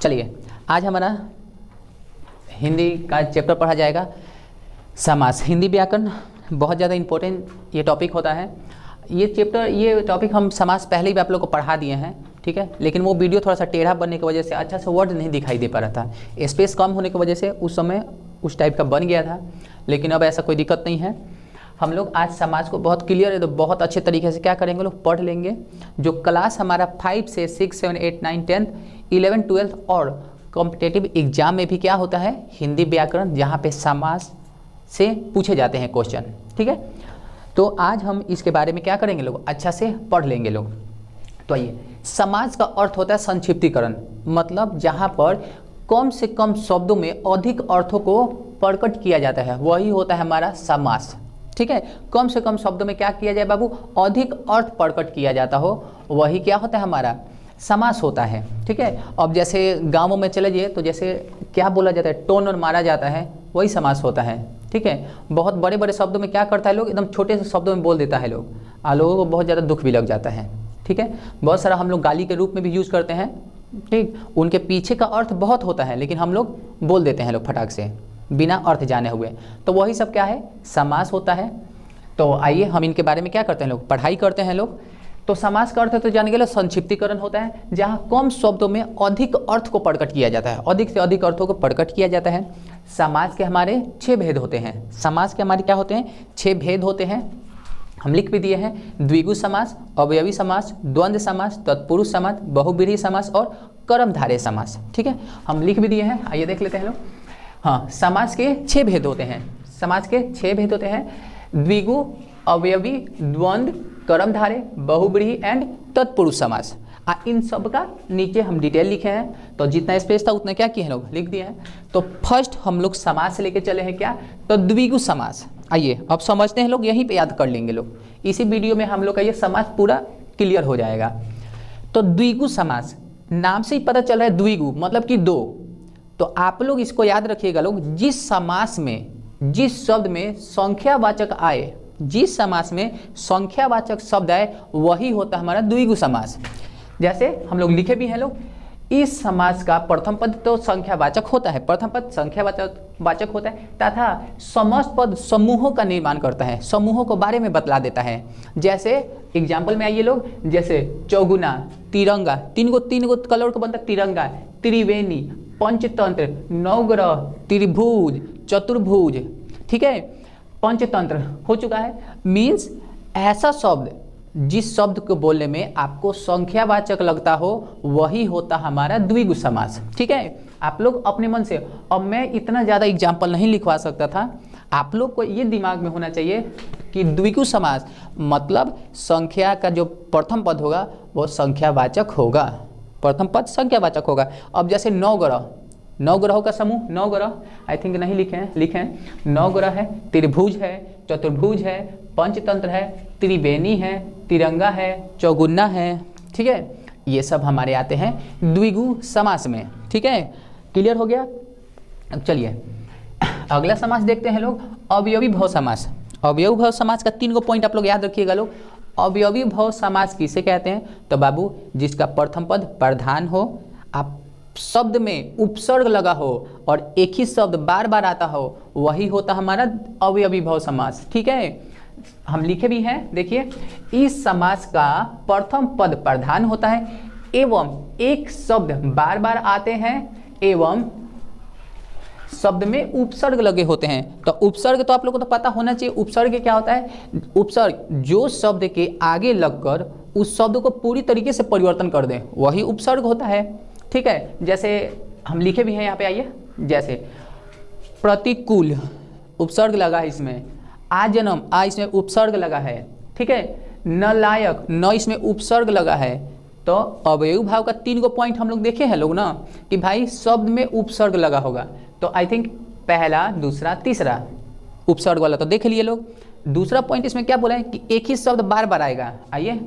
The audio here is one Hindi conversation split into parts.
चलिए आज हमारा हिंदी का चैप्टर पढ़ा जाएगा समास। हिंदी व्याकरण बहुत ज़्यादा इम्पोर्टेंट ये टॉपिक होता है। ये टॉपिक हम समास पहले भी आप लोग को पढ़ा दिए हैं, ठीक है, लेकिन वो वीडियो थोड़ा सा टेढ़ा बनने की वजह से अच्छा से वर्ड नहीं दिखाई दे पा रहा था। स्पेस कम होने की वजह से उस समय उस टाइप का बन गया था, लेकिन अब ऐसा कोई दिक्कत नहीं है। हम लोग आज समाज को बहुत क्लियर है तो बहुत अच्छे तरीके से क्या करेंगे, लोग पढ़ लेंगे। जो क्लास हमारा 5 से 6, 7, 8, 9, 10, 11, 12 और कॉम्पिटेटिव एग्जाम में भी क्या होता है, हिंदी व्याकरण, जहाँ पे समास से पूछे जाते हैं क्वेश्चन, ठीक है। तो आज हम इसके बारे में क्या करेंगे, लोग अच्छा से पढ़ लेंगे लोग। तो आइए, समास का अर्थ होता है संक्षिप्तीकरण, मतलब जहाँ पर कम से कम शब्दों में अधिक अर्थों को प्रकट किया जाता है, वही होता है हमारा समास, ठीक है। कम से कम शब्दों में क्या किया जाए बाबू, अधिक अर्थ प्रकट किया जाता हो, वही क्या होता है हमारा समास होता है, ठीक है। अब जैसे गाँवों में चले जाइए तो जैसे क्या बोला जाता है, टोन और मारा जाता है, वही समास होता है, ठीक है। बहुत बड़े बड़े शब्दों में क्या करता है लोग, एकदम छोटे से शब्दों में बोल देता है लोग, लोगों को बहुत ज़्यादा दुख भी लग जाता है, ठीक है। बहुत सारा हम लोग गाली के रूप में भी यूज़ करते हैं, ठीक, उनके पीछे का अर्थ बहुत होता है, लेकिन हम लोग बोल देते हैं लोग फटाक से बिना अर्थ जाने हुए, तो वही सब क्या है, समास होता है। तो आइए हम इनके बारे में क्या करते हैं लोग, पढ़ाई करते हैं लोग। तो समास का अर्थ तो जान गए, संक्षिप्तीकरण होता है, जहाँ कम शब्दों में अधिक अर्थ को प्रकट किया जाता है, अधिक से अधिक अर्थों को प्रकट किया जाता है। समास के हमारे 6 भेद होते हैं। समास के हमारे क्या होते हैं, 6 भेद होते हैं, हम लिख भी दिए हैं। द्विगु समास, अवयवी समास, द्वंद्व समास, तत्पुरुष समास, बहुव्रीहि समास और कर्मधारय समास, ठीक है, हम लिख भी दिए हैं। आइए देख लेते हैं लोग। हाँ, समास के 6 भेद होते हैं। समास के 6 भेद होते हैं, द्विगु, अवयवी, द्वंद्व, कर्मधारय, बहुव्रीहि एंड तत्पुरुष समास। इन सब का नीचे हम डिटेल लिखे हैं, तो जितना स्पेस था उतना क्या किए हैं लोग, लिख दिए हैं। तो फर्स्ट हम लोग समास से लेके चले हैं क्या, तो द्विगु समास। आइए अब समझते हैं लोग, यहीं पे याद कर लेंगे लोग, इसी वीडियो में हम लोग का ये समास पूरा क्लियर हो जाएगा। तो द्विगु समास, नाम से ही पता चल रहा है द्विगु मतलब कि 2। तो आप लोग इसको याद रखिएगा लोग, जिस समास में, जिस शब्द में संख्यावाचक आए, जिस समास में संख्यावाचक शब्द आए, वही होता है हमारा द्विगु समास। जैसे हम लोग लिखे भी हैं लोग, इस समास का प्रथम पद तो संख्यावाचक होता है, प्रथम पद संख्यावाचक होता है तथा समस्त पद समूहों का निर्माण करता है, समूहों को बारे में बतला देता है। जैसे एग्जाम्पल में आइए लोग, जैसे चौगुना, तिरंगा, तीन गो कलर का बनता है तिरंगा, त्रिवेणी, पंचतंत्र, नवग्रह, त्रिभुज, चतुर्भुज, ठीक है, पंचतंत्र हो चुका है। मीन्स ऐसा शब्द जिस शब्द को बोलने में आपको संख्यावाचक लगता हो, वही होता हमारा द्विगु समास, ठीक है। आप लोग अपने मन से, अब मैं इतना ज़्यादा एग्जाम्पल नहीं लिखवा सकता था, आप लोग को ये दिमाग में होना चाहिए कि द्विगु समास मतलब संख्या का जो प्रथम पद होगा वो संख्यावाचक होगा, प्रथम पद संख्यावाचक होगा। अब जैसे नवग्रह, 9 ग्रहों का समूह, 9 ग्रह, आई थिंक नहीं लिखे हैं, लिखे हैं, 9 ग्रह है, त्रिभुज है, चतुर्भुज है, पंचतंत्र है, त्रिवेणी है, तिरंगा है, चौगुना है, ठीक है, ये सब हमारे आते हैं द्विगु समास में, ठीक है, क्लियर हो गया। अब चलिए अगला समास देखते हैं लोग, अवयवी भव समास। अवयवी भव समास का 3 पॉइंट आप लोग याद रखिएगा लोग। अवयवी भव समास किसे कहते हैं, तो बाबू जिसका प्रथम पद प्रधान हो, आप शब्द में उपसर्ग लगा हो और एक ही शब्द बार बार आता हो, वही होता हमारा अवयवी भव समास, ठीक है। हम लिखे भी हैं, देखिए, इस समास का प्रथम पद प्रधान होता है एवं एक शब्द बार बार आते हैं एवं शब्द में उपसर्ग लगे होते हैं। तो उपसर्ग तो आप लोगों को तो पता होना चाहिए, उपसर्ग क्या होता है, उपसर्ग जो शब्द के आगे लगकर उस शब्द को पूरी तरीके से परिवर्तन कर दें, वही उपसर्ग होता है, ठीक है। जैसे हम लिखे भी हैं, यहाँ पे आइए, जैसे प्रतिकूल उपसर्ग लगा है इसमें, आजन्म, आ इसमें उपसर्ग लगा है, ठीक है, न लायक, न इसमें उपसर्ग लगा है। तो अवयवी भाव का 3 पॉइंट हम लोग देखे हैं लोग ना, कि भाई शब्द में उपसर्ग लगा होगा, तो आई थिंक पहला, दूसरा, तीसरा उपसर्ग वाला तो देख लिए लोग। दूसरा पॉइंट इसमें क्या बोला है कि एक ही शब्द बार बार आएगा। आइए,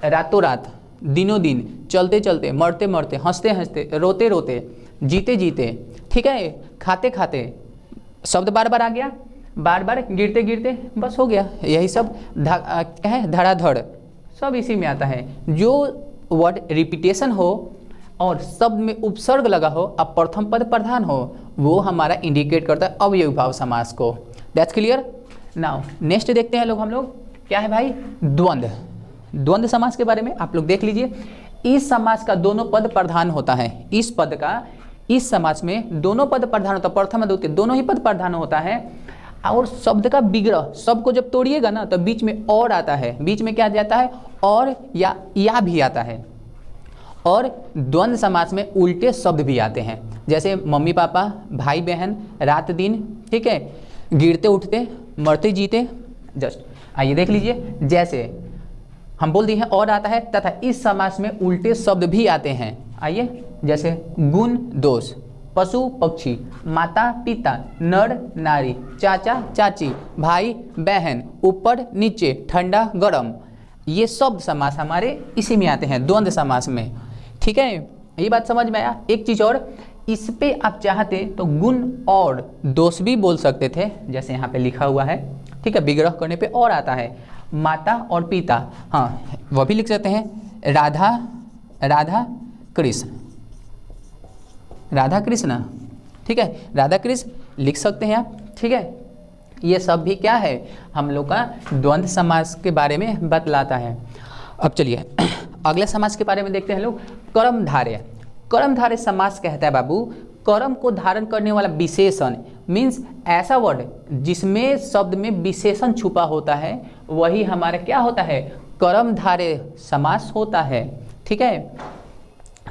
रातों रात, दिनों दिन, चलते चलते, मरते मरते, हंसते हंसते, रोते रोते, जीते जीते, ठीक है, खाते खाते, शब्द बार बार आ गया, बार बार गिरते गिरते, बस हो गया, यही सब क्या है, धड़ाधड़, सब इसी में आता है। जो वर्ड रिपीटेशन हो और शब्द में उपसर्ग लगा हो अब प्रथम पद प्रधान हो, वो हमारा इंडिकेट करता है अव्ययीभाव समास को। That's clear. नाउ नेक्स्ट देखते हैं हम लोग क्या है भाई, द्वंद्व। द्वंद्व समास के बारे में आप लोग देख लीजिए। इस समास का दोनों पद प्रधान होता है। इस पद का इस समास में दोनों पद प्रधान होता है, प्रथम द्वितीय दोनों ही पद प्रधान होता है। और शब्द का विग्रह, शब्द को जब तोड़िएगा ना तो बीच में और आता है, बीच में क्या जाता है और या भी आता है। और द्वंद्व समास में उल्टे शब्द भी आते हैं, जैसे मम्मी पापा, भाई बहन, रात दिन, ठीक है, गिरते उठते, मरते जीते। जस्ट आइए देख लीजिए, जैसे हम बोल दिए हैं और आता है, तथा इस समास में उल्टे शब्द भी आते हैं। आइए जैसे गुण दोष, पशु पक्षी, माता पिता, नर नारी, चाचा चाची, भाई बहन, ऊपर नीचे, ठंडा गरम, ये शब्द समास हमारे इसी में आते हैं द्वंद्व समास में। ठीक है, ये बात समझ में आया। एक चीज़ और, इस पे आप चाहते तो गुण और दोष भी बोल सकते थे, जैसे यहाँ पे लिखा हुआ है, ठीक है, विग्रह करने पे और आता है, माता और पिता, हाँ वह भी लिख सकते हैं, राधा राधा कृष्ण, राधा कृष्ण, ठीक है, राधा कृष्ण लिख सकते हैं आप। ठीक है, ये सब भी क्या है, हम लोग का द्वंद्व समास के बारे में बतलाता है। अब चलिए अगले समास के बारे में देखते हैं लोग, कर्मधारय। कर्मधारय समास कहता है बाबू कर्म को धारण करने वाला विशेषण, मीन्स ऐसा वर्ड जिसमें शब्द में विशेषण छुपा होता है, वही हमारा क्या होता है, कर्मधारय समास होता है। ठीक है,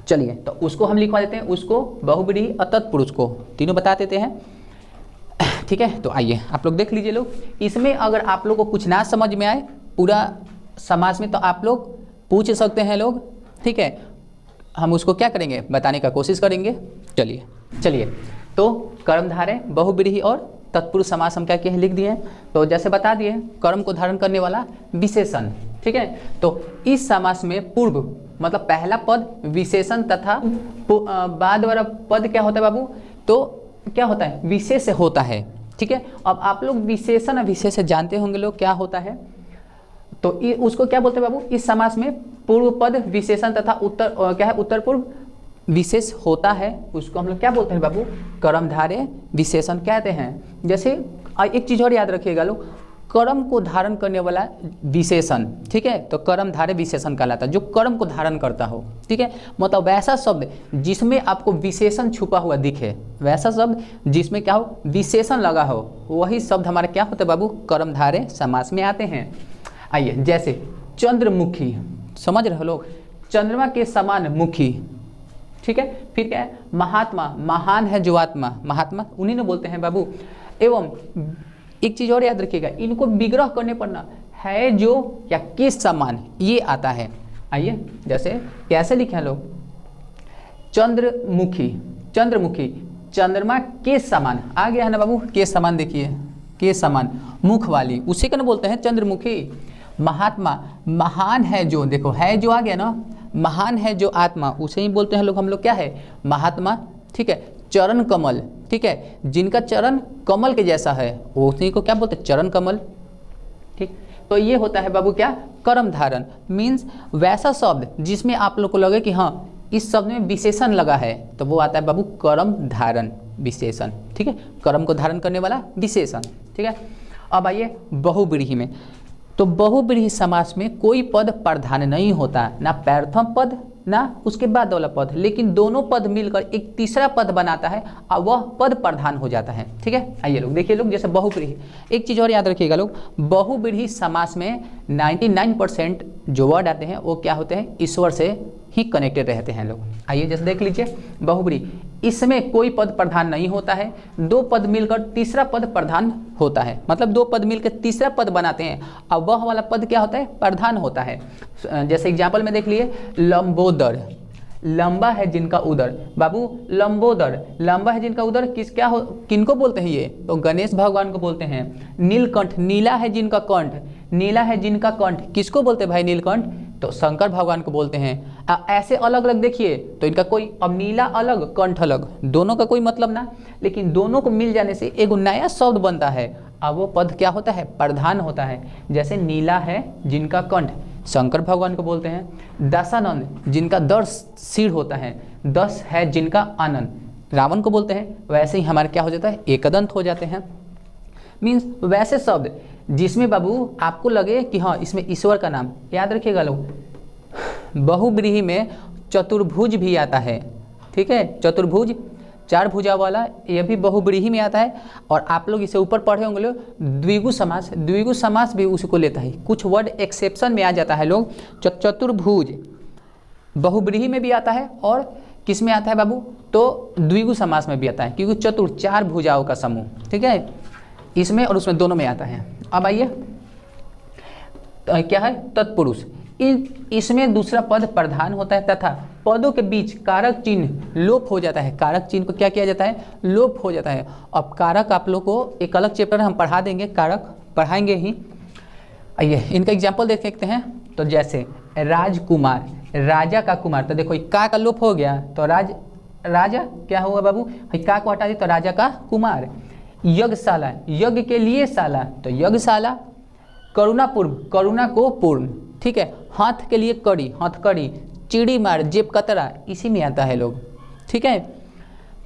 चलिए तो उसको हम लिखवा देते हैं, उसको बहुव्रीहि तत्पुरुष को तीनों बता देते हैं। ठीक है, तो आइए आप लोग देख लीजिए लोग, इसमें अगर आप लोग को कुछ ना समझ में आए पूरा समास में तो आप लोग पूछ सकते हैं लोग। ठीक है, हम उसको क्या करेंगे, बताने का कोशिश करेंगे। चलिए तो कर्मधारय, बहुव्रीहि और तत्पुरुष समास हम क्या किए हैं, लिख दिए हैं। तो जैसे बता दिए कर्म को धारण करने वाला विशेषण। ठीक है, तो इस समास में पूर्व मतलब पहला पद विशेषण तथा बाद वाला पद क्या होता है बाबू, तो क्या होता है, विशेष होता है। ठीक है, अब आप लोग विशेषण और विशेष जानते होंगे लोग क्या होता है, तो उसको क्या बोलते हैं बाबू, इस समास में पूर्व पद विशेषण तथा उत्तर क्या है, उत्तर पूर्व विशेष होता है, उसको हम लोग क्या बोलते हैं बाबू, कर्मधारय विशेषण कहते हैं। जैसे एक चीज़ और याद रखिएगा लोग, कर्म को धारण करने वाला विशेषण, ठीक है, तो कर्मधारय विशेषण कहलाता है, जो कर्म को धारण करता हो। ठीक है, मतलब वैसा शब्द जिसमें आपको विशेषण छुपा हुआ दिखे, वैसा शब्द जिसमें क्या हो, विशेषण लगा हो, वही शब्द हमारे क्या होते हैं बाबू, कर्मधारय समास में आते हैं। आइए जैसे चंद्रमुखी, समझ रहे हो लोग, चंद्रमा के समान मुखी। ठीक है, फिर क्या है, महात्मा, महान है जो आत्मा, महात्मा उन्हीं ने बोलते हैं बाबू। एवं एक चीज और याद रखिएगा, इनको विग्रह करने पर ना है जो या किस समान ये आता है। आइए जैसे कैसे लिखे हैं लोग, चंद्रमुखी, चंद्रमुखी चंद्रमा के समान आ गया है ना बाबू, के समान देखिए, के समान मुख वाली, उसे क्या बोलते हैं चंद्रमुखी। महात्मा, महान है जो, देखो है जो आ गया ना, महान है जो आत्मा, उसे ही बोलते हैं लोग हम लोग क्या है, महात्मा। ठीक है, चरण कमल, ठीक है, जिनका चरण कमल के जैसा है उसी को क्या बोलते हैं, चरण कमल। ठीक, तो ये होता है बाबू क्या, कर्म धारण, मीन्स वैसा शब्द जिसमें आप लोग को लगे कि हाँ इस शब्द में विशेषण लगा है, तो वो आता है बाबू कर्म धारण विशेषण। ठीक है, कर्म को धारण करने वाला विशेषण। ठीक है, अब आइए बहुव्रीहि में, तो बहुव्रीहि समास में कोई पद प्रधान नहीं होता, ना प्रथम पद ना उसके बाद वाला पद, लेकिन दोनों पद मिलकर एक तीसरा पद बनाता है और वह पद प्रधान हो जाता है। ठीक है, आइए लोग देखिए लोग, जैसे बहुव्रीहि, एक चीज़ और याद रखिएगा लोग, बहुव्रीहि समास में 99% जो वर्ड आते हैं वो क्या होते हैं, ईश्वर से ही कनेक्टेड रहते हैं लोग। आइए जैसे देख लीजिए बहुव्रीहि, इसमें कोई पद प्रधान नहीं होता है, दो पद मिलकर तीसरा पद प्रधान होता है, मतलब दो पद मिलकर तीसरा पद बनाते हैं और वह वाला पद क्या होता है, प्रधान होता है। जैसे एग्जाम्पल में देख लिए, लंबोदर, लंबा है जिनका उदर, बाबू लंबोदर, लंबा है जिनका उदर किस क्या हो, किनको बोलते हैं ये, तो गणेश भगवान को बोलते हैं। नीलकंठ, नीला है जिनका कंठ, नीला है जिनका कंठ किसको बोलते हैं भाई, नीलकंठ, तो शंकर भगवान को बोलते हैं। ऐसे अलग अलग देखिए तो इनका कोई, अब नीला अलग कंठ अलग, दोनों का कोई मतलब ना, लेकिन दोनों को मिल जाने से एक नया शब्द बनता है, अब वो पद क्या होता है, प्रधान होता है। जैसे नीला है जिनका कंठ, शंकर भगवान को बोलते हैं। दशानन जिनका 10 सिर होता है, 10 है जिनका आनंद, रावण को बोलते हैं। वैसे ही हमारे क्या हो जाता है, एकदंत हो जाते हैं। मीन्स वैसे शब्द जिसमें बाबू आपको लगे कि हाँ इसमें ईश्वर का नाम, याद रखिएगा लोग। बहुव्रीहि में चतुर्भुज भी आता है, ठीक है, चतुर्भुज 4 भुजा वाला, यह भी बहुव्रीहि में आता है। और आप लोग इसे ऊपर पढ़े होंगे लोग, द्विगु समास, द्विगु समास भी उसको लेता है। कुछ वर्ड एक्सेप्शन में आ जाता है लोग। चतुर्भुज बहुव्रीहि में भी आता है और किस में आता है बाबू, तो द्विगु समास में भी आता है, क्योंकि चतुर 4 भुजाओं का समूह, ठीक है, इसमें और उसमें दोनों में आता है। अब आइए तो क्या है, तत्पुरुष। इसमें दूसरा पद प्रधान होता है तथा पदों के बीच कारक चिन्ह लोप हो जाता है। कारक चिन्ह को क्या किया जाता है, लोप हो जाता है। अब कारक आप लोग को एक अलग चैप्टर हम पढ़ा देंगे, कारक पढ़ाएंगे ही। आइए इनका एग्जाम्पल देख सकते हैं। तो जैसे राजकुमार, राजा का कुमार, तो देखो का लोप हो गया, तो राजा क्या हुआ बाबू, का को हटा दी तो राजा का कुमार। यज्ञशाला, यज्ञ के लिए शाला, तो यज्ञशाला। करुणा पूर्व, करुणा को पूर्ण, ठीक है। हाथ के लिए कड़ी, हथकड़ी। चिड़ी मार, जेब कतरा, इसी में आता है लोग, ठीक है।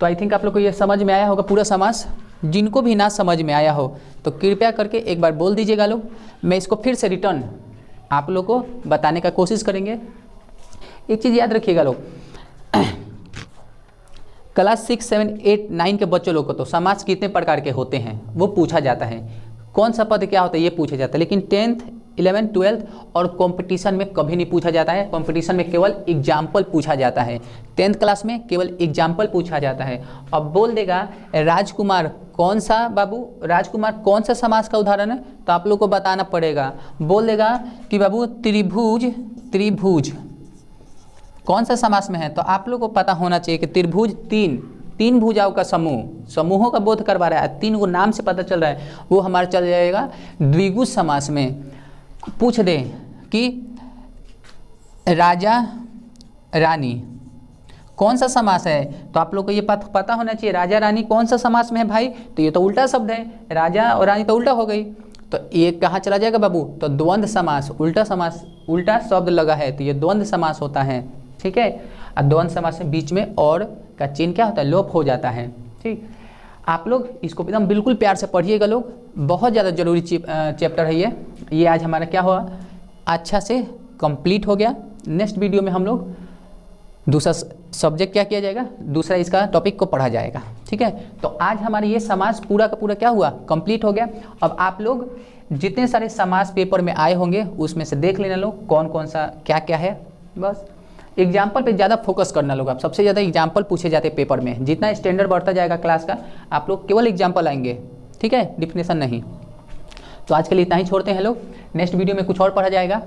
तो आई थिंक आप लोग को ये समझ में आया होगा पूरा समास। जिनको भी ना समझ में आया हो तो कृपया करके एक बार बोल दीजिएगा लोग, मैं इसको फिर से रिटर्न आप लोग को बताने का कोशिश करेंगे। एक चीज़ याद रखिएगा लोग, क्लास 6, 7, 8, 9 के बच्चों लोग को तो समास कितने प्रकार के होते हैं वो पूछा जाता है, कौन सा पद क्या होता है ये पूछा जाता है। लेकिन 10th, 11th, 12th और कंपटीशन में कभी नहीं पूछा जाता है। कंपटीशन में केवल एग्जाम्पल पूछा जाता है। 10th क्लास में केवल एग्जाम्पल पूछा जाता है। अब बोल देगा राजकुमार कौन सा बाबू, राजकुमार कौन सा समास का उदाहरण है, तो आप लोग को बताना पड़ेगा। बोल देगा कि बाबू त्रिभुज, त्रिभुज कौन सा समास में है, तो आप लोग को पता होना चाहिए कि त्रिभुज 3 भुजाओं का समूह, समूहों का बोध करवा रहा है, 3 को नाम से पता चल रहा है, वो हमारा चल जाएगा द्विगु समास में। पूछ दे कि राजा रानी कौन सा समास है, तो आप लोग को ये पता होना चाहिए राजा रानी कौन सा समास में है भाई, तो ये तो उल्टा शब्द है, राजा और रानी तो उल्टा हो गई, तो ये कहाँ चला जाएगा बाबू, तो द्वंद्व समास, उल्टा समास, उल्टा शब्द लगा है तो ये द्वंद्व समास होता है, ठीक है। और द्वंद्व समास में बीच में और का चिन्ह क्या होता है, लोप हो जाता है, ठीक। आप लोग इसको एकदम बिल्कुल प्यार से पढ़िएगा लोग, बहुत ज़्यादा जरूरी चैप्टर है ये आज हमारा क्या हुआ, अच्छा से कंप्लीट हो गया। नेक्स्ट वीडियो में हम लोग दूसरा सब्जेक्ट क्या किया जाएगा, दूसरा इसका टॉपिक को पढ़ा जाएगा, ठीक है। तो आज हमारे ये समास पूरा का पूरा क्या हुआ, कंप्लीट हो गया। अब आप लोग जितने सारे समास पेपर में आए होंगे उसमें से देख लेना लोग कौन कौन सा क्या क्या है। बस एग्जाम्पल पे ज़्यादा फोकस करना लोग, आप सबसे ज़्यादा एग्जाम्पल पूछे जाते हैं पेपर में। जितना स्टैंडर्ड बढ़ता जाएगा क्लास का आप लोग केवल एग्जाम्पल आएंगे, ठीक है, डिफिनेशन नहीं। तो आज के लिए इतना ही छोड़ते हैं लोग, नेक्स्ट वीडियो में कुछ और पढ़ा जाएगा।